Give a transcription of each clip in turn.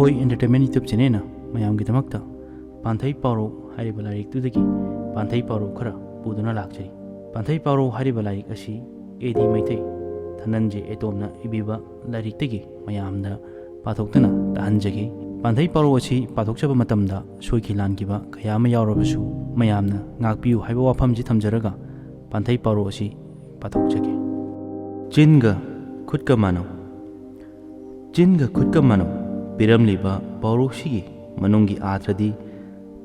ꯑꯩꯈꯣꯏ entertainment YouTube ꯆꯦꯅꯦꯜꯅ ꯃꯌꯥꯝꯒꯤꯗꯃꯛꯇ ꯄꯥꯟꯊꯩ ꯄꯥꯎꯔꯧ ꯍꯥꯏꯔꯤꯕ ꯂꯥꯏꯔꯤꯛꯇꯨꯗꯒꯤ ꯄꯥꯟꯊꯩ ꯄꯥꯎꯔꯧ ꯈꯔ ꯄꯨꯗꯨꯅ ꯂꯥꯛꯆꯔꯤ꯫ ꯄꯥꯟꯊꯩ ꯄꯥꯎꯔꯧ ꯍꯥꯏꯔꯤꯕ ꯂꯥꯏꯔꯤꯛ ꯑꯁꯤ A.D. ꯃꯩꯇꯩ ꯊꯅꯟꯖꯦ ꯑꯦꯇꯣꯝꯅ ꯏꯕꯤꯕ ꯂꯥꯏꯔꯤꯛꯇꯒꯤ ꯃꯌꯥꯝꯗ ꯄꯥꯊꯣꯛꯇꯨꯅ ꯇꯥꯍꯟꯖꯈꯤ꯫ ꯄꯥꯟꯊꯩ ꯄꯥꯎꯔꯧ ꯑꯁꯤ ꯄꯥꯊꯣꯛꯆꯕ ꯃꯇꯝꯗ ꯁꯣꯏꯈꯤ ꯂꯥꯟꯈꯤꯕ ꯀꯌꯥ ꯑꯃ ꯌꯥꯎꯔꯕꯁꯨ ꯃꯌꯥꯝꯅ ꯉꯥꯛꯄꯤꯌꯨ ꯍꯥꯏꯕ ꯋꯥꯐꯝꯁꯤ ꯊꯝꯖꯔꯒ ꯄꯥꯟꯊꯩ ꯄꯥꯎꯔꯧ ꯑꯁꯤ ꯄꯥꯊꯣꯛꯆꯒꯦ꯫ ꯆꯤꯟꯒ ꯈꯨꯠꯀ ꯃꯥꯟꯅꯧ꯫ ꯆꯤꯟꯒ ꯈꯨꯠꯀ ꯃꯥꯟꯅꯧ ꯄꯤꯔꯝꯂꯤꯕ ꯄꯥꯎꯔꯧꯁꯤꯒꯤ ꯃꯅꯨꯡꯒꯤ ꯑꯥꯊ꯭ꯔꯗꯤ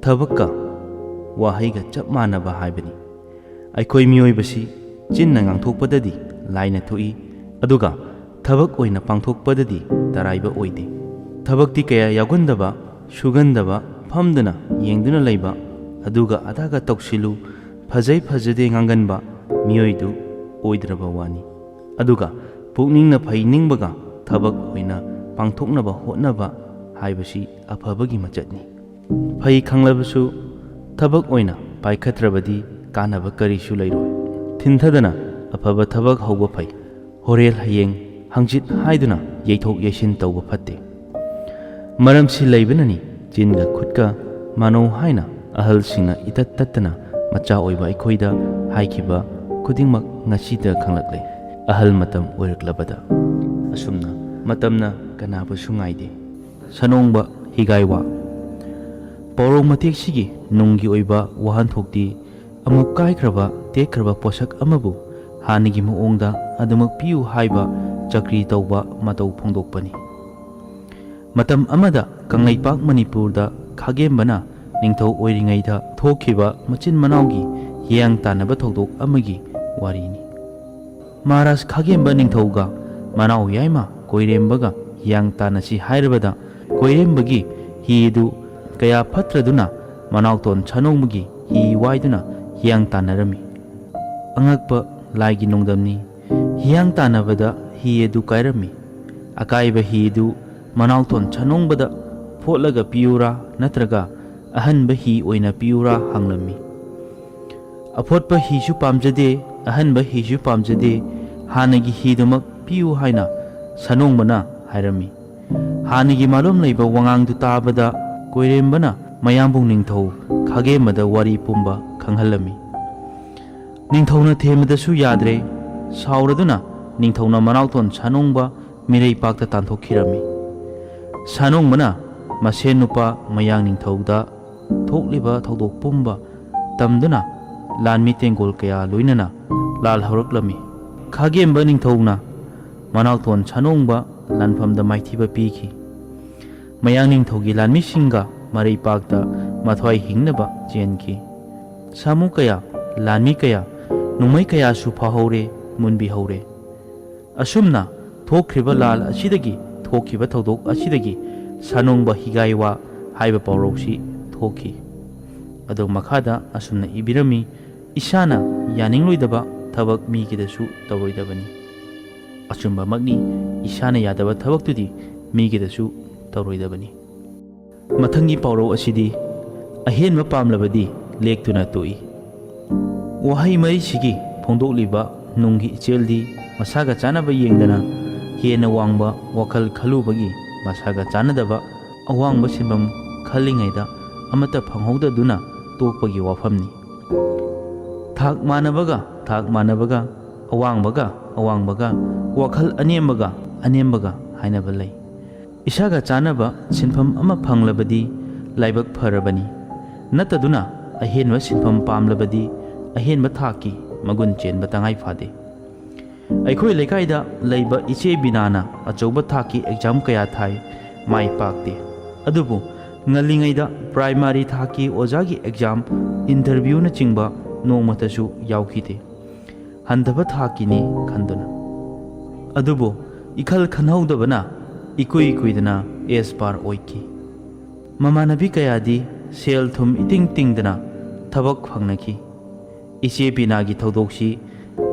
ꯊꯕꯛꯀ ꯋꯥꯍꯩꯒ ꯆꯞ ꯃꯥꯟꯅꯕ ꯍꯥꯏꯕꯅꯤ꯫ ꯑꯩꯈꯣꯏ ꯃꯤꯑꯣꯏꯕꯁꯤ ꯆꯤꯟꯅ ꯉꯥꯡꯊꯣꯛꯄꯗꯗꯤ ꯂꯥꯏꯅ ꯊꯣꯛꯏ, ꯑꯗꯨꯒ ꯊꯕꯛ ꯑꯣꯏꯅ ꯄꯥꯡꯊꯣꯛꯄꯗꯗꯤ ꯇꯔꯥꯏꯕ ꯑꯣꯏꯗꯦ꯫ ꯊꯕꯛꯇꯤ ꯀꯌꯥ ꯌꯥꯎꯒꯟꯗꯕ, ꯁꯨꯒꯟꯗꯕ, ꯐꯝꯗꯨꯅ ꯌꯦꯡꯗꯨꯅ ꯂꯩꯕ, ꯑꯗꯨꯒ ꯑꯗꯥꯒ ꯇꯧꯁꯤꯜꯂꯨ ꯐꯖꯩ ꯐꯖꯗꯦ ꯉꯥꯡꯒꯟꯕ ꯃꯤꯑꯣꯏꯗꯨ ꯑꯣꯏꯗ꯭ꯔꯕ ꯋꯥꯅꯤ꯫ ꯑꯗꯨꯒ ꯄꯨꯛꯅꯤꯡꯅ ꯐꯩ ꯅꯤꯡꯕꯒ ꯊꯕꯛ ꯑꯣꯏꯅ ꯄꯥꯡꯊꯣꯛꯅꯕ ꯍꯣꯠꯅꯕ ꯍꯥꯏꯕꯁꯤ ꯑꯐꯕꯒꯤ ꯃꯆꯠꯅꯤ꯫ ꯐꯩ ꯈꯪꯂꯕꯁꯨ ꯊꯕꯛ ꯑꯣꯏꯅ ꯄꯥꯏꯈꯠꯇ꯭ꯔꯕꯗꯤ ꯀꯥꯟꯅꯕ ꯀꯔꯤꯁꯨ ꯂꯩꯔꯣꯏ꯫ ꯊꯤꯟꯊꯗꯅ ꯑꯐꯕ ꯊꯕꯛ ꯍꯧꯕ ꯐꯩ, ꯍꯣꯔꯦꯟ ꯍꯌꯦꯡ ꯍꯪꯆꯤꯠ ꯍꯥꯏꯗꯨꯅ ꯌꯩꯊꯣꯛ ꯌꯩꯁꯤꯟ ꯇꯧꯕ ꯐꯠꯇꯦ꯫ ꯃꯔꯝꯁꯤ ꯂꯩꯕꯅꯅꯤ ꯆꯤꯟꯒ ꯈꯨꯠꯀ ꯃꯥꯟꯅꯧ ꯍꯥꯏꯅ ꯑꯍꯜꯁꯤꯡꯅ ꯏꯇꯠ ꯇꯠꯇꯅ ꯃꯆꯥ ꯑꯣꯏꯕ ꯑꯩꯈꯣꯏꯗ ꯍꯥꯏꯈꯤꯕ ꯈꯨꯗꯤꯡꯃꯛ ꯉꯁꯤꯗ ꯈꯪꯂꯛꯂꯦ, ꯑꯍꯜ ꯃꯇꯝ ꯑꯣꯏꯔꯛꯂꯕꯗ꯫ ꯑꯁꯨꯝꯅ ꯃꯇꯝꯅ ꯀꯅꯥꯕꯨꯁꯨ ꯉꯥꯏꯗꯦ꯫ ꯁꯅꯣꯡꯕ ꯍꯤꯒꯥꯏꯋꯥ꯫ ꯄꯥꯎꯔꯧ ꯃꯇꯦꯛꯁꯤꯒꯤ ꯅꯨꯡꯒꯤ ꯑꯣꯏꯕ ꯋꯥꯍꯟꯊꯣꯛꯇꯤ ꯑꯃꯨꯛ ꯀꯥꯏꯈ꯭ꯔꯕ ꯇꯦꯛꯈ꯭ꯔꯕ ꯄꯣꯠꯁꯛ ꯑꯃꯕꯨ ꯍꯥꯟꯅꯒꯤ ꯃꯑꯣꯡꯗ ꯑꯗꯨꯃꯛ ꯄꯤꯌꯨ ꯍꯥꯏꯕ ꯆꯀ꯭ꯔꯤ ꯇꯧꯕ ꯃꯇꯧ ꯐꯣꯡꯗꯣꯛꯄꯅꯤ꯫ ꯃꯇꯝ ꯑꯃꯗ ꯀꯪꯂꯩꯄꯥꯛ ꯃꯅꯤꯄꯨꯔꯗ ꯈꯥꯒꯦꯝꯕꯅ ꯅꯤꯡꯊꯧ ꯑꯣꯏꯔꯤꯉꯩꯗ ꯊꯣꯛꯈꯤꯕ ꯃꯆꯤꯟ ꯃꯅꯥꯎꯒꯤ ꯍꯤꯌꯥꯡ ꯇꯥꯟꯅꯕ ꯊꯧꯗꯣꯛ ꯑꯃꯒꯤ ꯋꯥꯔꯤꯅꯤ꯫ ꯃꯍꯥꯔꯥꯖ ꯈꯥꯒꯦꯝꯕ ꯅꯤꯡꯊꯧꯒ ꯃꯅꯥꯎ ꯌꯥꯏꯃ ꯀꯣꯏꯔꯦꯝꯕꯒ ꯍꯤꯌꯥꯡ ꯇꯥꯟꯅꯁꯤ ꯍꯥꯏꯔꯕꯗ ꯀꯣꯏꯔꯦꯝꯕꯒꯤ ꯍꯤꯗꯨ ꯀꯌా ꯐꯠꯇ꯭ꯔꯗꯨꯅ ꯃꯅꯥꯎꯇꯣꯟ ꯁꯅꯣꯡꯕꯒꯤ ꯍꯤ ꯋꯥꯏꯗꯨꯅ ꯍꯤꯌꯥꯡ ꯇꯥꯟꯅꯔꯝꯃꯤ꯫ ꯑꯉꯛꯄ ꯂꯥꯏꯒꯤ ꯅꯣꯡꯗꯝꯅꯤ꯫ ꯍꯤꯌꯥꯡ ꯇꯥꯟꯅꯕꯗ ꯍꯤ ꯑꯗꯨ ꯀꯥꯏꯔꯝꯃꯤ꯫ ꯑꯀꯥꯏꯕ ꯍꯤꯗꯨ ꯃꯅꯥꯎꯇꯣꯟ ꯁꯅꯣꯡꯕꯗ ꯐꯣꯠꯂꯒ ꯄꯤꯌꯨꯔꯥ ꯅꯠꯇ꯭ꯔꯒ ꯑꯍꯟꯕ ꯍꯤ ꯑꯣꯏꯅ ꯄꯤꯌꯨꯔꯥ ꯍꯪꯂꯝꯃꯤ꯫ ꯑꯐꯣꯠꯄ ꯍꯤꯁꯨ ꯄꯥꯝꯖꯗꯦ, ꯑꯍꯟꯕ ꯍꯤꯁꯨ ꯄꯥꯝꯖꯗꯦ, ꯍꯥꯟꯅꯒꯤ ꯍꯤꯗꯨꯃꯛ ꯄꯤꯌꯨ ꯍꯥꯏꯅ ꯁꯅꯣꯡꯕꯅ ꯍꯥꯏꯔꯝꯃꯤ꯫ ꯍꯥꯟꯅꯒꯤ ꯃꯥꯂꯣꯝ ꯂꯩꯕ ꯋꯥꯉꯥꯡꯗꯨ ꯇꯥꯕꯗ ꯀꯣꯏꯔꯦꯝꯕꯅ ꯃꯌꯥꯝꯕꯨꯡ ꯅꯤꯡꯊꯧ ꯈꯥꯒꯦꯝꯕꯗ ꯋꯥꯔꯤ ꯄꯨꯝꯕ ꯈꯪꯍꯜꯂꯝꯃꯤ꯫ ꯅꯤꯡꯊꯧꯅ ꯊꯦꯝꯕꯗꯁꯨ ꯌꯥꯗ꯭ꯔꯦ꯫ ꯁꯥꯎꯔꯗꯨꯅ ꯅꯤꯡꯊꯧꯅ ꯃꯅꯥꯎꯇꯣꯟ ꯁꯅꯣꯡꯕ ꯃꯤꯔꯩꯄꯥꯛꯇ ꯇꯥꯟꯊꯣꯛꯈꯤꯔꯝꯃꯤ꯫ ꯁꯅꯣꯡꯕꯅ ꯃꯁꯦꯟ ꯅꯨꯄꯥ ꯃꯌꯥꯡ ꯅꯤꯡꯊꯧꯗ ꯊꯣꯛꯂꯤꯕ ꯊꯧꯗꯣꯛ ꯄꯨꯝꯕ ꯇꯝꯗꯨꯅ ꯂꯥꯟꯃꯤ ꯇꯦꯡꯒꯣꯜ ꯀꯌꯥ ꯂꯣꯏꯅꯅ ꯂꯥꯜ ꯍꯧꯔꯛꯂꯝꯃꯤ꯫ ꯈꯥꯒꯦꯝꯕ ꯅꯤꯡꯊꯧꯅ ꯃꯅꯥꯎꯇꯣꯟ ꯁꯅꯣꯡꯕ ꯂꯥꯟꯐꯝꯗ ꯃꯥꯏꯊꯤꯕ ꯄꯤꯈꯤ꯫ ꯃꯌꯥꯡ ꯅꯤꯡꯊꯧꯒꯤ ꯂꯥꯟꯃꯤꯁꯤꯡꯒ ꯃꯔꯩꯄꯥꯛꯇ ꯃꯊ꯭ꯋꯥꯏ ꯍꯤꯡꯅꯕ ꯆꯦꯟꯈꯤ꯫ ꯁꯥꯃꯨ ꯀꯌꯥ, ꯂꯥꯟꯃꯤ ꯀꯌꯥ, ꯅꯣꯡꯃꯩ ꯀꯌꯥꯁꯨ ꯐꯥꯍꯧꯔꯦ, ꯃꯨꯟꯕꯤꯍꯧꯔꯦ꯫ ꯑꯁꯨꯝꯅ ꯊꯣꯛꯈ꯭ꯔꯤꯕ ꯂꯥꯜ ꯑꯁꯤꯗꯒꯤ, ꯊꯣꯛꯈꯤꯕ ꯊꯧꯗꯣꯛ ꯑꯁꯤꯗꯒꯤ ꯁꯅꯣꯡꯕ ꯍꯤꯒꯥꯏꯋꯥ ꯍꯥꯏꯕ ꯄꯥꯎꯔꯧꯁꯤ ꯊꯣꯛꯈꯤ꯫ ꯑꯗꯣ ꯃꯈꯥꯗ ꯑꯁꯨꯝꯅ ꯏꯕꯤꯔꯝꯃꯤ: ꯏꯁꯥꯅ ꯌꯥꯅꯤꯡꯂꯣꯏꯗꯕ ꯊꯕꯛ ꯃꯤꯒꯤꯗꯁꯨ ꯇꯧꯔꯣꯏꯗꯕꯅꯤ꯫ ꯑꯆꯨꯝꯕꯃꯛꯅꯤ, ꯏꯁꯥꯅ ꯌꯥꯗꯕ ꯊꯕꯛꯇꯨꯗꯤ ꯃꯤꯒꯤꯗꯁꯨ ꯇꯧꯔꯣꯏꯗꯕꯅꯤ꯫ ꯃꯊꯪꯒꯤ ꯄꯥꯎꯔꯧ ꯑꯁꯤꯗꯤ ꯑꯍꯦꯟꯕ ꯄꯥꯝꯂꯕꯗꯤ ꯂꯦꯛꯇꯨꯅ ꯇꯣꯛꯏ꯫ ꯋꯥꯍꯩ ꯃꯔꯤꯁꯤꯒꯤ ꯐꯣꯡꯗꯣꯛꯂꯤꯕ ꯅꯨꯡꯒꯤ ꯏꯆꯦꯜꯗꯤ ꯃꯁꯥꯒ ꯆꯥꯅꯕ ꯌꯦꯡꯗꯅ ꯍꯦꯟꯅ ꯋꯥꯡꯕ ꯋꯥꯈꯜ ꯈꯜꯂꯨꯕꯒꯤ ꯃꯁꯥꯒ ꯆꯥꯅꯗꯕ ꯑꯋꯥꯡꯕ ꯁꯤꯟꯐꯝ ꯈꯜꯂꯤꯉꯩꯗ ꯑꯃꯠꯇ ꯐꯪꯍꯧꯗꯗꯨꯅ ꯇꯣꯛꯄꯒꯤ ꯋꯥꯐꯝꯅꯤ꯫ ꯊꯥꯛ ꯃꯥꯟꯅꯕꯒ, ꯑꯋꯥꯡꯕꯒ, ꯋꯥꯈꯜ ꯑꯅꯦꯝꯕꯒ ꯍꯥꯏꯅꯕ ꯂꯩ꯫ ꯏꯁꯥꯒ ꯆꯥꯅꯕ ꯁꯤꯟꯐꯝ ꯑꯃ ꯐꯪꯂꯕꯗꯤ ꯂꯥꯏꯕꯛ ꯐꯔꯕꯅꯤ, ꯅꯠꯇꯗꯨꯅ ꯑꯍꯦꯟꯕ ꯁꯤꯟꯐꯝ ꯄꯥꯝꯂꯕꯗꯤ ꯑꯍꯦꯟꯕ ꯊꯥꯛꯀꯤ ꯃꯒꯨꯟ ꯆꯦꯟꯕ ꯇꯉꯥꯏ ꯐꯥꯗꯦ꯫ ꯑꯩꯈꯣꯏ ꯂꯩꯀꯥꯏꯗ ꯂꯩꯕ ꯏꯆꯦ ꯕꯤꯅꯥꯅ ꯑꯆꯧꯕ ꯊꯥꯛꯀꯤ ꯑꯦꯛꯖꯥꯝ ꯀꯌꯥ ꯊꯥꯏ, ꯃꯥꯏ ꯄꯥꯛꯇꯦ꯫ ꯑꯗꯨꯕꯨ ꯉꯜꯂꯤꯉꯩꯗ ꯄ꯭ꯔꯥꯏꯃꯥꯔꯤ ꯊꯥꯛꯀꯤ ꯑꯣꯖꯥꯒꯤ ꯑꯦꯛꯖꯥꯝ, ꯏꯟꯇꯔꯚ꯭ꯌꯨꯅꯆꯤꯡꯕ ꯅꯣꯡꯃꯇꯁꯨ ꯌꯥꯎꯈꯤꯗꯦ, ꯍꯟꯊꯕ ꯊꯥꯛꯀꯤꯅꯤ ꯈꯟꯗꯨꯅ꯫ ꯑꯗꯨꯕꯨ ꯏꯈꯜ ꯈꯟꯍꯧꯗꯕꯅ ꯏꯀꯨꯏ ꯀꯨꯏꯗꯅ ꯑꯦꯁ ꯄꯥꯔ ꯑꯣꯏꯈꯤ꯫ ꯃꯃꯥꯟꯅꯕꯤ ꯀꯌꯥꯗꯤ ꯁꯦꯜ ꯊꯨꯝ ꯏꯇꯤꯡ ꯇꯤꯡꯗꯅ ꯊꯕꯛ ꯐꯪꯅꯈꯤ꯫ ꯏꯆꯦ ꯕꯤꯅꯥꯒꯤ ꯊꯧꯗꯣꯛꯁꯤ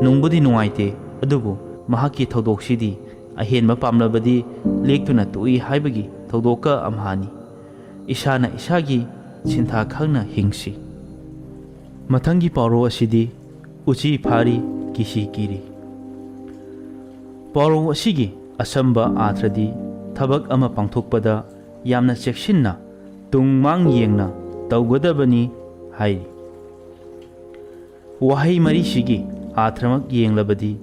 ꯅꯨꯡꯕꯨꯗꯤ ꯅꯨꯡꯉꯥꯏꯇꯦ, ꯑꯗꯨꯕꯨ ꯃꯍꯥꯛꯀꯤ ꯊꯧꯗꯣꯛꯁꯤꯗꯤ ꯑꯍꯦꯟꯕ ꯄꯥꯝꯂꯕꯗꯤ ꯂꯦꯛꯇꯨꯅ ꯇꯣꯛꯏ ꯍꯥꯏꯕꯒꯤ ꯊꯧꯗꯣꯛꯀ ꯑꯝꯍꯥꯅꯤ꯫ ꯏꯁꯥꯅ ꯏꯁꯥꯒꯤ ꯁꯤꯟꯊꯥ ꯈꯪꯅ ꯍꯤꯡꯁꯤ꯫ ꯃꯊꯪꯒꯤ ꯄꯥꯎꯔꯧ ꯑꯁꯤꯗꯤ ꯎꯆꯤ ꯐꯥꯔꯤ ꯀꯤꯁꯤ ꯀꯤꯔꯤ꯫ ꯄꯥꯎꯔꯧ ꯑꯁꯤꯒꯤ ꯑꯁꯝꯕ ꯑꯥꯊ꯭ꯔꯗꯤ ꯊꯕꯛ ꯑꯃ ꯄꯥꯡꯊꯣꯛꯄꯗ ꯌꯥꯝꯅ ꯆꯦꯛꯁꯤꯟꯅ ꯇꯨꯡ ꯃꯥꯡ ꯌꯦꯡꯅ ꯇꯧꯒꯗꯕꯅꯤ ꯍꯥꯏꯔꯤ꯫ ꯋꯥꯍꯩ ꯃꯔꯤꯁꯤꯒꯤ ꯑꯥꯔꯊꯃꯛ ꯌꯦꯡꯂꯕꯗꯤ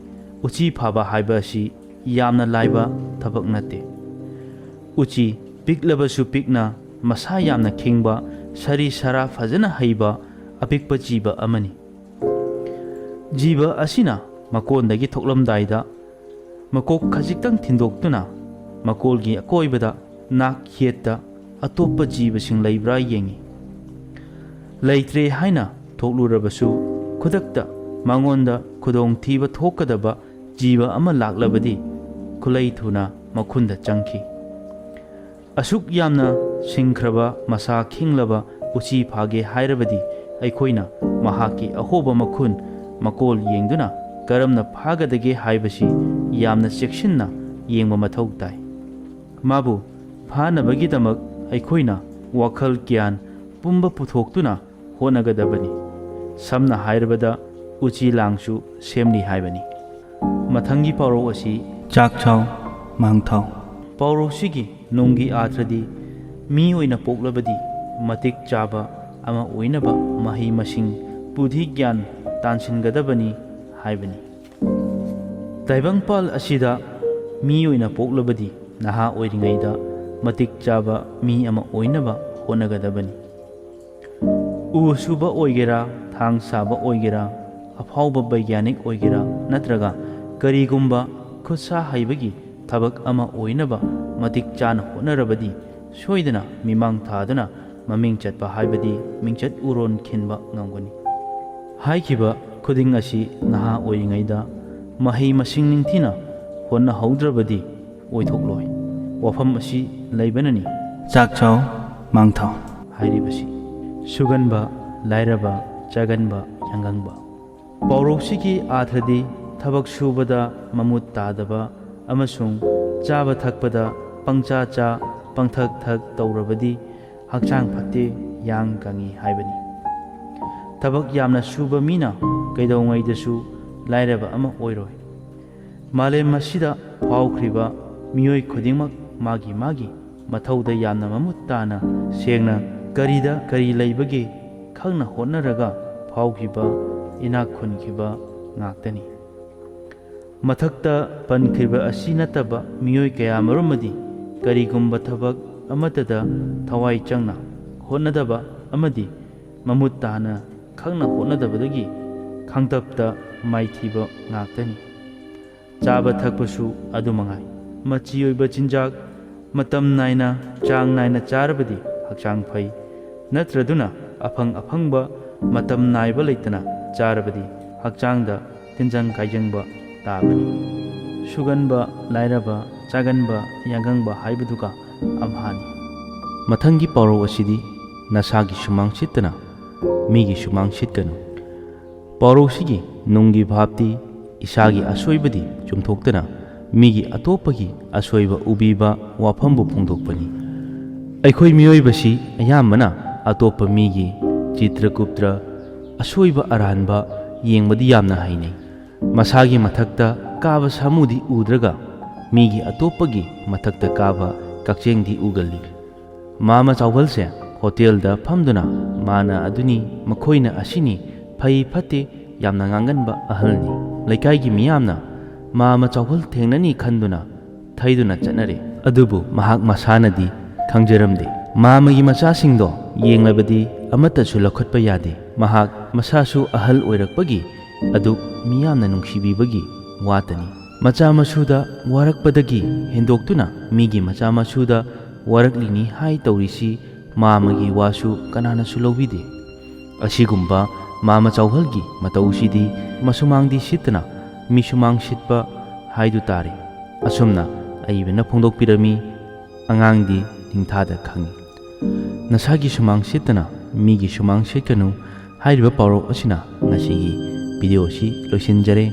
ꯎꯆꯤ ꯐꯥꯕ ꯍꯥꯏꯕ ꯑꯁꯤ ꯌꯥꯝꯅ ꯂꯥꯏꯕ ꯊꯕꯛ ꯅꯠꯇꯦ꯫ ꯎꯆꯤ ꯄꯤꯛꯂꯕꯁꯨ ꯄꯤꯛꯅ ꯃꯁꯥ ꯌꯥꯝꯅ ꯈꯤꯡꯕ ꯁꯔꯤ ꯁꯔꯥ ꯐꯖꯅ ꯍꯩꯕ ꯑꯄꯤꯛꯄ ꯖꯤꯕ ꯑꯃꯅꯤ꯫ ꯖꯤꯕ ꯑꯁꯤꯅ ꯃꯀꯣꯟꯗꯒꯤ ꯊꯣꯛꯂꯝꯗꯥꯏꯗ ꯃꯀꯣꯛ ꯈꯖꯤꯛꯇꯪ ꯊꯤꯟꯗꯣꯛꯇꯨꯅ ꯃꯀꯣꯜꯒꯤ ꯑꯀꯣꯏꯕꯗ ꯅꯥꯛ ꯌꯦꯠꯇ ꯑꯇꯣꯞꯄ ꯖꯤꯕꯁꯤꯡ ꯂꯩꯕ꯭ꯔꯥ ꯌꯦꯡꯏ꯫ ꯂꯩꯇ꯭ꯔꯦ ꯍꯥꯏꯅ ꯊꯣꯛꯂꯨꯔꯕꯁꯨ ꯈꯨꯗꯛꯇ ꯃꯉꯣꯟꯗ ꯈꯨꯗꯣꯡꯊꯤꯕ ꯊꯣꯛꯀꯗꯕ ꯖꯤꯕ ꯑꯃ ꯂꯥꯛꯂꯕꯗꯤ ꯈꯨꯂꯩ ꯊꯨꯅ ꯃꯈꯨꯟꯗ ꯆꯪꯈꯤ꯫ ꯑꯁꯨꯛ ꯌꯥꯝꯅ ꯁꯤꯡꯈ꯭ꯔꯕ ꯃꯁꯥ ꯈꯤꯡꯂꯕ ꯎꯆꯤ ꯐꯥꯒꯦ ꯍꯥꯏꯔꯕꯗꯤ ꯑꯩꯈꯣꯏꯅ ꯃꯍꯥꯛꯀꯤ ꯑꯍꯣꯕ ꯃꯈꯨꯟ ꯃꯀꯣꯜ ꯌꯦꯡꯗꯨꯅ ꯀꯔꯝꯅ ꯐꯥꯒꯗꯒꯦ ꯍꯥꯏꯕꯁꯤ ꯌꯥꯝꯅ ꯆꯦꯛꯁꯤꯟꯅ ꯌꯦꯡꯕ ꯃꯊꯧ ꯇꯥꯏ꯫ ꯃꯥꯕꯨ ꯐꯥꯅꯕꯒꯤꯗꯃꯛ ꯑꯩꯈꯣꯏꯅ ꯋꯥꯈꯜ ꯒ꯭ꯌꯥꯟ ꯄꯨꯝꯕ ꯄꯨꯊꯣꯛꯇꯨꯅ ꯍꯣꯠꯅꯒꯗꯕꯅꯤ꯫ ꯁꯝꯅ ꯍꯥꯏꯔꯕꯗ ꯎꯆꯤ ꯂꯥꯡꯁꯨ ꯁꯦꯝꯂꯤ ꯍꯥꯏꯕꯅꯤ꯫ ꯃꯊꯪꯒꯤ ꯄꯥꯎꯔꯧ ꯑꯁꯤ ꯆꯥꯛ ꯆꯥꯎ ꯃꯥꯡ ꯊꯥꯎ꯫ ꯄꯥꯎꯔꯧꯁꯤꯒꯤ ꯅꯨꯡꯒꯤ ꯑꯥꯔꯊꯗꯤ ꯃꯤ ꯑꯣꯏꯅ ꯄꯣꯛꯂꯕꯗꯤ ꯃꯇꯤꯛ ꯆꯥꯕ ꯑꯃ ꯑꯣꯏꯅꯕ ꯃꯍꯩ ꯃꯁꯤꯡ ꯕꯨꯙꯤ ꯒ꯭ꯌꯥꯟ ꯇꯥꯟꯁꯤꯟꯒꯗꯕꯅꯤ ꯍꯥꯏꯕꯅꯤ꯫ ꯇꯥꯏꯕꯪꯄꯥꯜ ꯑꯁꯤꯗ ꯃꯤ ꯑꯣꯏꯅ ꯄꯣꯛꯂꯕꯗꯤ ꯅꯍꯥ ꯑꯣꯏꯔꯤꯉꯩꯗ ꯃꯇꯤꯛ ꯆꯥꯕ ꯃꯤ ꯑꯃ ꯑꯣꯏꯅꯕ ꯍꯣꯠꯅꯒꯗꯕꯅꯤ꯫ ꯎ ꯁꯨꯕ ꯑꯣꯏꯒꯦꯔꯥ, ꯊꯥꯡ ꯁꯥꯕ ꯑꯣꯏꯒꯦꯔꯥ, ꯑꯐꯥꯎꯕ ꯕꯩꯒ꯭ꯌꯥꯅꯤꯛ ꯑꯣꯏꯒꯦꯔꯥ ꯅꯠꯇ꯭ꯔꯒ ꯀꯔꯤꯒꯨꯝꯕ ꯈꯨꯠꯁꯥ ꯍꯩꯕꯒꯤ ꯊꯕꯛ ꯑꯃ ꯑꯣꯏꯅꯕ ꯃꯇꯤꯛ ꯆꯥꯅ ꯍꯣꯠꯅꯔꯕꯗꯤ ꯁꯣꯏꯗꯅ ꯃꯤꯃꯥꯡ ꯊꯥꯗꯨꯅ ꯃꯃꯤꯡ ꯆꯠꯄ ꯍꯥꯏꯕꯗꯤ ꯃꯤꯡꯆꯠ ꯎꯔꯣꯟ ꯈꯤꯟꯕ ꯉꯝꯒꯅꯤ꯫ ꯍꯥꯏꯈꯤꯕ ꯈꯨꯗꯤꯡ ꯑꯁꯤ ꯅꯍꯥ ꯑꯣꯏꯔꯤꯉꯩꯗ ꯃꯍꯩ ꯃꯁꯤꯡ ꯅꯤꯡꯊꯤꯅ ꯍꯣꯠꯅꯍꯧꯗ꯭ꯔꯕꯗꯤ ꯑꯣꯏꯊꯣꯛꯂꯣꯏ꯫ ꯋꯥꯐꯝ ꯑꯁꯤ ꯂꯩꯕꯅꯅꯤ ꯆꯥꯛ ꯆꯥꯎ ꯃꯥꯡ ꯊꯥꯎ ꯍꯥꯏꯔꯤꯕꯁꯤ꯫ ꯁꯨꯒꯟꯕ, ꯂꯥꯏꯔꯕ, ꯆꯒꯟꯕ, ꯌꯥꯡꯒꯪꯕ꯫ ꯄꯥꯎꯔꯧꯁꯤꯒꯤ ꯑꯥꯔꯊꯗꯤ ꯊꯕꯛ ꯁꯨꯕꯗ ꯃꯃꯨꯠ ꯇꯥꯗꯕ ꯑꯃꯁꯨꯡ ꯆꯥꯕ ꯊꯛꯄꯗ ꯄꯪꯆꯥ ꯆꯥ ꯄꯪꯊꯛ ꯊꯛ ꯇꯧꯔꯕꯗꯤ ꯍꯛꯆꯥꯡ ꯐꯠꯇꯦ, ꯌꯥꯡ ꯀꯪꯏ ꯍꯥꯏꯕꯅꯤ꯫ ꯊꯕꯛ ꯌꯥꯝꯅ ꯁꯨꯕ ꯃꯤꯅ ꯀꯩꯗꯧꯉꯩꯗꯁꯨ ꯂꯥꯏꯔꯕ ꯑꯃ ꯑꯣꯏꯔꯣꯏ꯫ ꯃꯥꯂꯦꯝ ꯑꯁꯤꯗ ꯐꯥꯎꯈ꯭ꯔꯤꯕ ꯃꯤꯑꯣꯏ ꯈꯨꯗꯤꯡꯃꯛ ꯃꯥꯒꯤ ꯃꯥꯒꯤ ꯃꯊꯧꯗ ꯌꯥꯝꯅ ꯃꯃꯨꯠ ꯇꯥꯅ ꯁꯦꯡꯅ ꯀꯔꯤꯗ ꯀꯔꯤ ꯂꯩꯕꯒꯦ ꯈꯪꯅ ꯍꯣꯠꯅꯔꯒ ꯐꯥꯎꯈꯤꯕ, ꯏꯅꯥꯛ ꯈꯨꯟꯈꯤꯕ ꯉꯥꯛꯇꯅꯤ꯫ ꯃꯊꯛꯇ ꯄꯟꯈ꯭ꯔꯤꯕ ꯑꯁꯤ ꯅꯠꯇꯕ ꯃꯤꯑꯣꯏ ꯀꯌꯥꯃꯔꯨꯃꯗꯤ ꯀꯔꯤꯒꯨꯝꯕ ꯊꯕꯛ ꯑꯃꯠꯇꯗ ꯊꯋꯥꯏ ꯆꯪꯅ ꯍꯣꯠꯅꯗꯕ ꯑꯃꯗꯤ ꯃꯃꯨꯠ ꯇꯥꯅ ꯈꯪꯅ ꯍꯣꯠꯅꯗꯕꯗꯒꯤ ꯈꯥꯡꯇꯞꯇ ꯃꯥꯏꯊꯤꯕ ꯉꯥꯛꯇꯅꯤ꯫ ꯆꯥꯕ ꯊꯛꯄꯁꯨ ꯑꯗꯨꯃꯉꯥꯏ꯫ ꯃꯆꯤ ꯑꯣꯏꯕ ꯆꯤꯟꯖꯥꯛ ꯃꯇꯝ ナꯏꯅ ꯆꯥꯡ ꯅꯥꯏꯅ ꯆꯥꯔꯕꯗꯤ ꯍꯛꯆꯥꯡ ꯐꯩ꯫ ꯅꯠꯇ꯭ꯔꯗꯨꯅ ꯑꯐꯪ ꯑꯐꯪꯕ ꯃꯇꯝ ꯅꯥꯏꯕ ꯂꯩꯇꯅ ꯆꯥꯔꯕꯗꯤ ꯍꯛꯆꯥꯡꯗ ꯇꯤꯟꯖꯪ ꯀꯥꯏꯖꯪꯕ ꯇꯥꯕꯅꯤ꯫ ꯁꯨꯒꯟꯕ, ꯂꯥꯏꯔꯕ, ꯆꯥꯒꯟꯕ, ꯌꯥꯡꯒꯪꯕ ꯍꯥꯏꯕꯗꯨꯒ ꯑꯝꯍꯥꯅꯤ꯫ ꯃꯊꯪꯒꯤ ꯄꯥꯎꯔꯧ ꯑꯁꯤꯗꯤ ꯅꯁꯥꯒꯤ ꯁꯨꯃꯥꯡ ꯁꯤꯠꯇꯅ ꯃꯤꯒꯤ ꯁꯨꯃꯥꯡ ꯁꯤꯠꯀꯅꯨ꯫ ꯄꯥꯎꯔꯧꯁꯤꯒꯤ ꯅꯨꯡꯒꯤ ꯚꯥꯕꯇꯤ ꯏꯁꯥꯒꯤ ꯑꯁꯣꯏꯕꯗꯤ ꯆꯨꯝꯊꯣꯛꯇꯅ ꯃꯤꯒꯤ ꯑꯇꯣꯞꯄꯒꯤ ꯑꯁꯣꯏꯕ ꯎꯕꯤꯕ ꯋꯥꯐꯝꯕꯨ ꯐꯣꯡꯗꯣꯛꯄꯅꯤ꯫ ꯑꯩꯈꯣꯏ ꯃꯤꯑꯣꯏꯕꯁꯤ ꯑꯌꯥꯝꯕꯅ ꯑꯇꯣꯞꯄ ꯃꯤꯒꯤ ꯆꯤꯇ꯭ꯔꯀꯨꯞꯇ꯭ꯔ, ꯑꯁꯣꯏꯕ ꯑꯔꯥꯟꯕ ꯌꯦꯡꯕꯗꯤ ꯌꯥꯝꯅ ꯍꯩꯅꯩ꯫ ꯃꯁꯥꯒꯤ ꯃꯊꯛꯇ ꯀꯥꯕ ꯁꯥꯃꯨꯗꯤ ꯎꯗ꯭ꯔꯒ ꯃꯤꯒꯤ ꯑꯇꯣꯞꯄꯒꯤ ꯃꯊꯛꯇ ꯀꯥꯕ ꯀꯛꯆꯦꯡꯗꯤ ꯎꯒꯜꯂꯤ꯫ ꯃꯥꯃ ꯆꯥꯎꯕꯜꯁꯦ ꯍꯣꯇꯦꯜꯗ ꯐꯝꯗꯨꯅ ꯃꯥꯅ ꯑꯗꯨꯅꯤ ꯃꯈꯣꯏꯅ ꯑꯁꯤꯅꯤ ꯐꯩ ꯐꯠꯇꯦ ꯌꯥꯝꯅ ꯉꯥꯡꯒꯟꯕ ꯑꯍꯜꯅꯤ꯫ ꯂꯩꯀꯥꯏꯒꯤ ꯃꯤꯌꯥꯝꯅ ꯃꯥꯃ ꯆꯥꯎꯕꯜ ꯊꯦꯡꯅꯅꯤ ꯈꯟꯗꯨꯅ ꯊꯩꯗꯨꯅ ꯆꯠꯅꯔꯦ꯫ ꯑꯗꯨꯕꯨ ꯃꯍꯥꯛ ꯃꯁꯥꯅꯗꯤ ꯈꯪꯖꯔꯝꯗꯦ꯫ ꯃꯥꯃꯒꯤ ꯃꯆꯥꯁꯤꯡꯗꯣ ꯌꯦꯡꯂꯕꯗꯤ ꯑꯃꯠꯇꯁꯨ ꯂꯧꯈꯠꯄ ꯌꯥꯗꯦ꯫ ꯃꯍꯥꯛ ꯃꯁꯥꯁꯨ ꯑꯍꯜ ꯑꯣꯏꯔꯛꯄꯒꯤ ꯑꯗꯨꯛ ꯃꯤꯌꯥꯝꯅ ꯅꯨꯡꯁꯤꯕꯤꯕꯒꯤ ꯋꯥꯇꯅꯤ꯫ ꯃꯆꯥ ꯃꯁꯨꯗ ꯋꯥꯔꯛꯄꯗꯒꯤ ꯍꯦꯟꯗꯣꯛꯇꯨꯅ ꯃꯤꯒꯤ ꯃꯆꯥ ꯃꯁꯨꯗ ꯋꯥꯔꯛꯂꯤꯅꯤ ꯍꯥꯏ ꯇꯧꯔꯤꯁꯤ ꯃꯥꯃꯒꯤ ꯋꯥꯁꯨ ꯀꯅꯥꯅꯁꯨ ꯂꯧꯕꯤꯗꯦ꯫ ꯑꯁꯤꯒꯨꯝꯕ ꯃꯥꯃ ꯆꯥꯎꯕꯜꯒꯤ ꯃꯇꯧꯁꯤꯗꯤ ꯃꯁꯨꯃꯥꯡꯗꯤ ꯁꯤꯠꯇꯅ ꯃꯤꯁꯨꯃꯥꯡ ꯁꯤꯠꯄ ꯍꯥꯏꯗꯨ ꯇꯥꯔꯦ꯫ ꯑꯁꯨꯝꯅ ꯑꯏꯕꯅ ꯐꯣꯡꯗꯣꯛꯄꯤꯔꯝꯃꯤ꯫ ꯑꯉꯥꯡꯗꯤ ꯅꯤꯡꯊꯥꯗ ꯈꯪꯏ꯫ ꯅꯁꯥꯒꯤ ꯁꯨꯃꯥꯡ ꯁꯤꯠꯇꯅ ꯃꯤꯒꯤ ꯁꯨꯃꯥꯡ ꯁꯤꯠꯀꯅꯨ ꯍꯥꯏꯔꯤꯕ ꯄꯥꯎꯔꯧ ꯑꯁꯤꯅ ꯉꯁꯤꯒꯤ ꯚꯤꯗꯤꯑꯣ ꯑꯁꯤ ꯂꯣꯏꯁꯤꯟꯖꯔꯦ꯫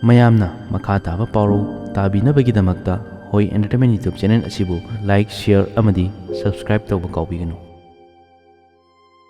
ꯃꯌꯥꯝꯅ ꯃꯈꯥ ꯇꯥꯕ ꯄꯥꯎꯔꯧ ꯇꯥꯕꯤꯅꯕꯒꯤꯗꯃꯛꯇ ꯍꯣꯏ ꯑꯦꯟꯇꯔꯇꯦꯟꯃꯦꯟꯠ ꯌꯨꯇ꯭ꯌꯨꯕ ꯆꯦꯅꯦꯜ ꯑꯁꯤꯕꯨ ꯂꯥꯏꯛ, ꯁꯦꯌꯔ ꯑꯃꯗꯤ ꯁꯕꯁꯀ꯭ꯔꯥꯏꯕ ꯇꯧꯕ ꯀꯥꯎꯕꯤꯒꯅꯨ꯫